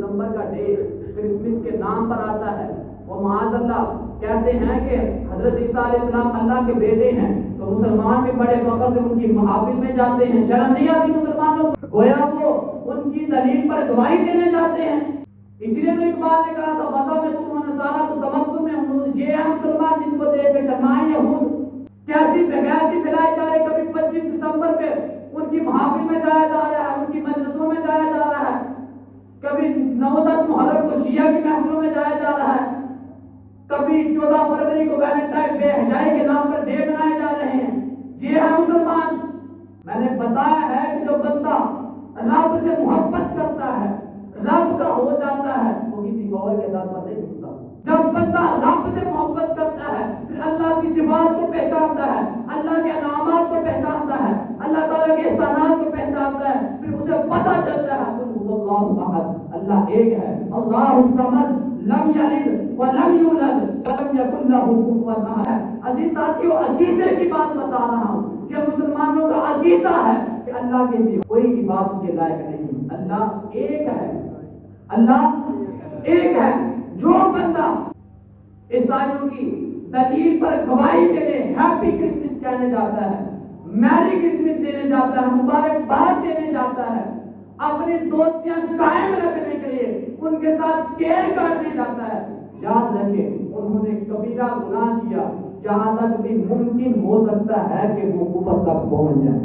دسمبر کا day Christmas کے نام پر آتا ہے، وہ معاذ اللہ کہتے ہیں کہ حضرت عیسیٰ علیہ السلام اللہ کے بیٹے ہیں، تو مسلمان بھی بڑے فخر سے ان کی محافل میں جاتے ہیں، شرم نہیں آتی مسلمانوں کو؟ گویا وہ ان کی دلیل پر گواہی دینے جاتے ہیں۔ اسی لیے تو اقبال نے کہا تھا وطن میں تم ہونے سارا تو تمدن میں ہنوز، یہ ہے مسلمان جن کو دیکھ کے شرمائیں یہود۔ کیسی بغیرتی پھیلائی جا رہی، کبھی 25 دسمبر پہ ان کی محافل میں جایا جا رہا ہے، ان کی مجلسوں میں جایا جا رہا ہے، کبھی 9-10 محرم کو شیعہ کی محفلوں میں جایا جا رہا ہے، کبھی 14 فروری کو ویلنٹائن بے حجائی کے نام پر ڈے منائے جا رہے ہیں۔ یہ ہے مسلمان۔ میں نے بتایا ہے کہ جو بندہ رب سے محبت کرتا ہے، رب کا ہو جاتا ہے، وہ کسی اور کے در پر نہیں جھکتا۔ جب بندہ رب سے محبت کرتا ہے، پھر اللہ کی صفات کو پہچانتا ہے، اللہ کے انعامات کو پہچانتا ہے، اللہ تعالیٰ کے احسانات کو پہچانتا ہے، پھر اسے پتہ چلتا ہے اللہ احد، اللہ ایک ہے، اللہ الصمد، لم یلد ولم یولد ولم یکن لہ کفوا احد۔ عزیز ساتھیو، عقیدے کی بات بتا رہا ہوں، یہ مسلمانوں کا عقیدہ ہے کہ اللہ کے سوا کوئی عبادت کے لائق نہیں، اللہ ایک ہے، اللہ ایک ہے۔ جو بندہ عیسائیوں کی دلیل پر گواہی دینے ہیپی کرسمس کہنے جاتا ہے، میری کرسمس دینے جاتا ہے، مبارکباد دینے جاتا ہے، اپنی دوستیاں قائم رکھنے کے لیے ان کے ساتھ کیک کاٹنے جاتا ہے، یاد رکھیں انہوں نے کبیرہ گناہ کیا، جہاں تک بھی ممکن ہو سکتا ہے کہ وہ کفر تک پہنچ جائے۔